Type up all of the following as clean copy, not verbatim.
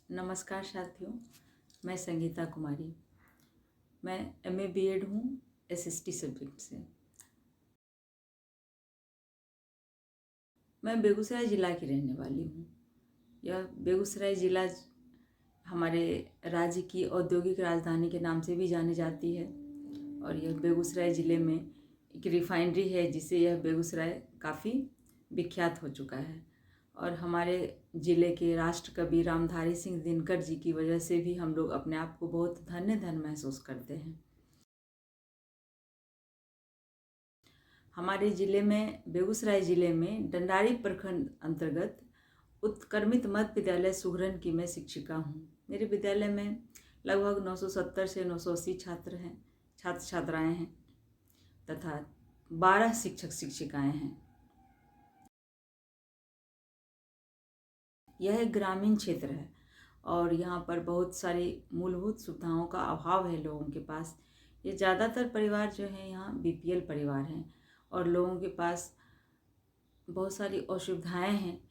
नमस्कार साथियों, मैं संगीता कुमारी। मैं एमए बीएड हूँ एसएसटी सब्जेक्ट से। मैं बेगूसराय ज़िला की रहने वाली हूँ। यह बेगूसराय ज़िला हमारे राज्य की औद्योगिक राजधानी के नाम से भी जानी जाती है और यह बेगूसराय ज़िले में एक रिफाइनरी है जिससे यह बेगूसराय काफ़ी विख्यात हो चुका है। और हमारे ज़िले के राष्ट्र कवि रामधारी सिंह दिनकर जी की वजह से भी हम लोग अपने आप को बहुत धन्य महसूस करते हैं। हमारे ज़िले में बेगूसराय ज़िले में डंडारी प्रखंड अंतर्गत उत्क्रमित मध्य विद्यालय सुगरन की मैं शिक्षिका हूँ। मेरे विद्यालय में लगभग 970 से 980 छात्र छात्राएं हैं तथा 12 शिक्षक शिक्षिकाएं हैं। यह एक ग्रामीण क्षेत्र है और यहाँ पर बहुत सारी मूलभूत सुविधाओं का अभाव है लोगों के पास। ये ज़्यादातर परिवार जो हैं यहाँ बीपीएल परिवार हैं और लोगों के पास बहुत सारी असुविधाएं हैं।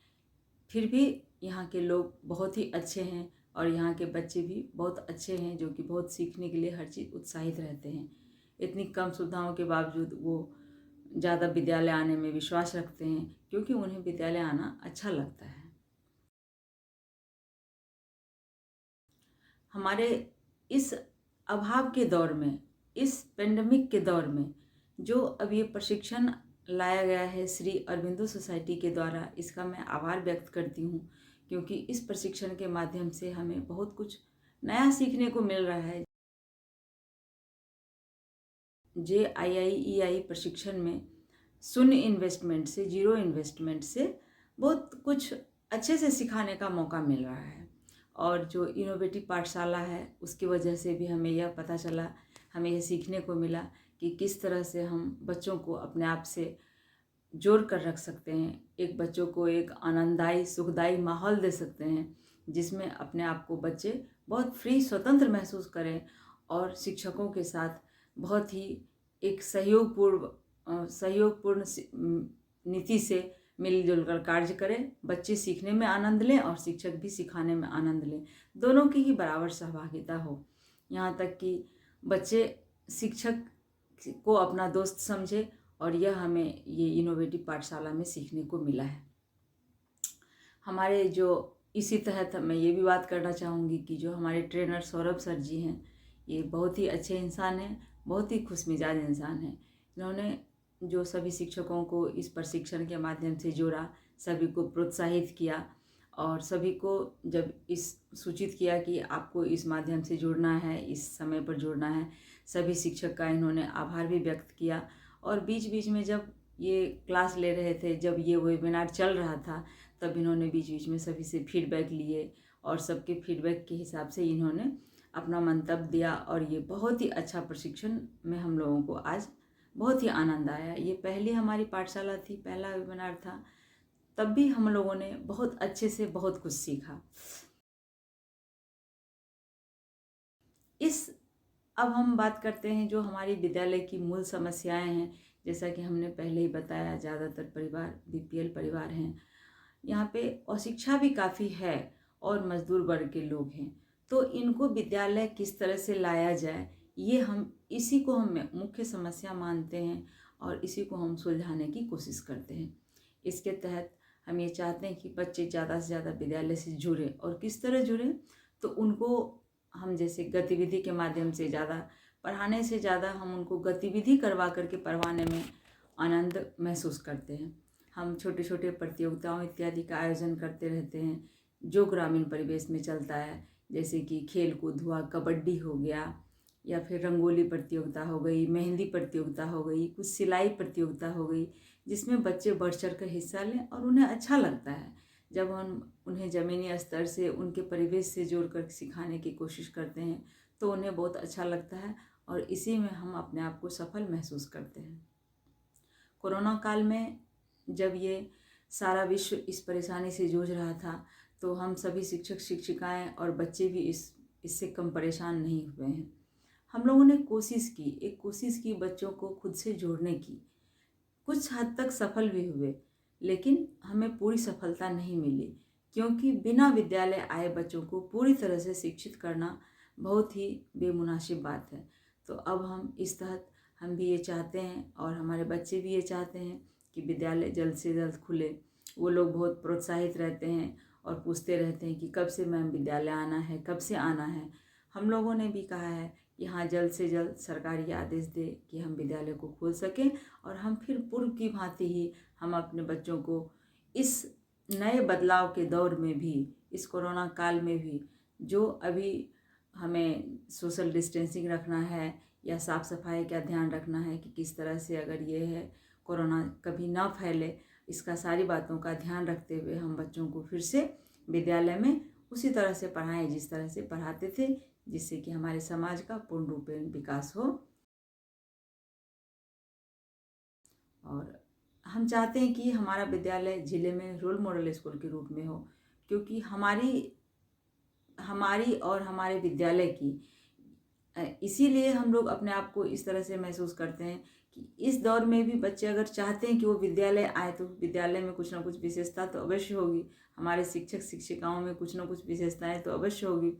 फिर भी यहाँ के लोग बहुत ही अच्छे हैं और यहाँ के बच्चे भी बहुत अच्छे हैं जो कि बहुत सीखने के लिए हर चीज़ उत्साहित रहते हैं। इतनी कम सुविधाओं के बावजूद वो ज़्यादा विद्यालय आने में विश्वास रखते हैं क्योंकि उन्हें विद्यालय आना अच्छा लगता है। हमारे इस अभाव के दौर में, इस पेंडेमिक के दौर में जो अब ये प्रशिक्षण लाया गया है श्री अरबिंदो सोसाइटी के द्वारा, इसका मैं आभार व्यक्त करती हूँ क्योंकि इस प्रशिक्षण के माध्यम से हमें बहुत कुछ नया सीखने को मिल रहा है। JIIEI प्रशिक्षण में शून्य इन्वेस्टमेंट से, जीरो इन्वेस्टमेंट से बहुत कुछ अच्छे से सिखाने का मौका मिल रहा है। और जो इनोवेटिव पाठशाला है उसकी वजह से भी हमें यह पता चला, हमें यह सीखने को मिला कि किस तरह से हम बच्चों को अपने आप से जोड़ कर रख सकते हैं। एक बच्चों को एक आनंददायी सुखदायी माहौल दे सकते हैं जिसमें अपने आप को बच्चे बहुत फ्री स्वतंत्र महसूस करें और शिक्षकों के साथ बहुत ही एक सहयोगपूर्ण नीति से मिलजुल कर कार्य करें। बच्चे सीखने में आनंद लें और शिक्षक भी सिखाने में आनंद लें, दोनों की ही बराबर सहभागिता हो। यहाँ तक कि बच्चे शिक्षक को अपना दोस्त समझे और यह हमें ये इनोवेटिव पाठशाला में सीखने को मिला है। हमारे जो इसी तहत मैं ये भी बात करना चाहूँगी कि जो हमारे ट्रेनर सौरभ सर जी हैं, ये बहुत ही अच्छे इंसान हैं, बहुत ही खुशमिजाज इंसान हैं। इन्होंने जो सभी शिक्षकों को इस प्रशिक्षण के माध्यम से जोड़ा, सभी को प्रोत्साहित किया और सभी को जब इस सूचित किया कि आपको इस माध्यम से जुड़ना है, इस समय पर जुड़ना है, सभी शिक्षक का इन्होंने आभार भी व्यक्त किया। और बीच बीच में जब ये क्लास ले रहे थे, जब ये वेबिनार चल रहा था, तब इन्होंने बीच बीच में सभी से फीडबैक लिए और सबके फीडबैक के हिसाब से इन्होंने अपना मंतव्य दिया और ये बहुत ही अच्छा प्रशिक्षण में हम लोगों को आज बहुत ही आनंद आया। ये पहली हमारी पाठशाला थी, पहला वेबिनार था, तब भी हम लोगों ने बहुत अच्छे से बहुत कुछ सीखा। अब हम बात करते हैं जो हमारी विद्यालय की मूल समस्याएं हैं। जैसा कि हमने पहले ही बताया, ज़्यादातर परिवार बीपीएल परिवार हैं। यहाँ पे अशिक्षा भी काफ़ी है और मजदूर वर्ग के लोग हैं, तो इनको विद्यालय किस तरह से लाया जाए, ये हम इसी को हम मुख्य समस्या मानते हैं और इसी को हम सुलझाने की कोशिश करते हैं। इसके तहत हम ये चाहते हैं कि बच्चे ज़्यादा से ज़्यादा विद्यालय से जुड़ें और किस तरह जुड़ें, तो उनको हम जैसे गतिविधि के माध्यम से, ज़्यादा पढ़ाने से ज़्यादा हम उनको गतिविधि करवा करके पढ़वाने में आनंद महसूस करते हैं। हम छोटे छोटे प्रतियोगिताओं इत्यादि का आयोजन करते रहते हैं जो ग्रामीण परिवेश में चलता है, जैसे कि खेल कूद हुआ, कबड्डी हो गया या फिर रंगोली प्रतियोगिता हो गई, मेहंदी प्रतियोगिता हो गई, कुछ सिलाई प्रतियोगिता हो गई, जिसमें बच्चे बढ़ चढ़ कर हिस्सा लें और उन्हें अच्छा लगता है। जब हम उन्हें ज़मीनी स्तर से उनके परिवेश से जोड़कर सिखाने की कोशिश करते हैं तो उन्हें बहुत अच्छा लगता है और इसी में हम अपने आप को सफल महसूस करते हैं। कोरोना काल में जब ये सारा विश्व इस परेशानी से जूझ रहा था, तो हम सभी शिक्षक शिक्षिकाएं और बच्चे भी इससे कम परेशान नहीं हुए हैं। हम लोगों ने कोशिश की बच्चों को खुद से जोड़ने की। कुछ हद तक सफल भी हुए, लेकिन हमें पूरी सफलता नहीं मिली क्योंकि बिना विद्यालय आए बच्चों को पूरी तरह से शिक्षित करना बहुत ही बेमुनासिब बात है। तो अब हम भी ये चाहते हैं और हमारे बच्चे भी ये चाहते हैं कि विद्यालय जल्द से जल्द खुले। वो लोग बहुत प्रोत्साहित रहते हैं और पूछते रहते हैं कि कब से मैम विद्यालय आना है, कब से आना है। हम लोगों ने भी कहा है कि हाँ, जल्द से जल्द सरकार ये आदेश दे कि हम विद्यालय को खोल सकें और हम फिर पूर्व की भांति ही हम अपने बच्चों को इस नए बदलाव के दौर में भी, इस कोरोना काल में भी, जो अभी हमें सोशल डिस्टेंसिंग रखना है या साफ़ सफाई का ध्यान रखना है कि किस तरह से अगर ये है कोरोना कभी ना फैले, इसका सारी बातों का ध्यान रखते हुए हम बच्चों को फिर से विद्यालय में उसी तरह से पढ़ाएं जिस तरह से पढ़ाते थे, जिससे कि हमारे समाज का पूर्ण रूप में विकास हो। और हम चाहते हैं कि हमारा विद्यालय ज़िले में रोल मॉडल स्कूल के रूप में हो, क्योंकि हमारी और हमारे विद्यालय की इसीलिए हम लोग अपने आप को इस तरह से महसूस करते हैं कि इस दौर में भी बच्चे अगर चाहते हैं कि वो विद्यालय आए तो विद्यालय में कुछ ना कुछ विशेषता तो अवश्य होगी, हमारे शिक्षक शिक्षिकाओं में कुछ ना कुछ विशेषताएं तो अवश्य होगी।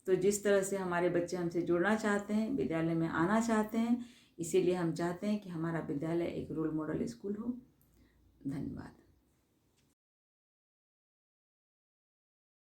तो जिस तरह से हमारे बच्चे हमसे जुड़ना चाहते हैं, विद्यालय में आना चाहते हैं, इसीलिए हम चाहते हैं कि हमारा विद्यालय एक रोल मॉडल स्कूल हो। धन्यवाद।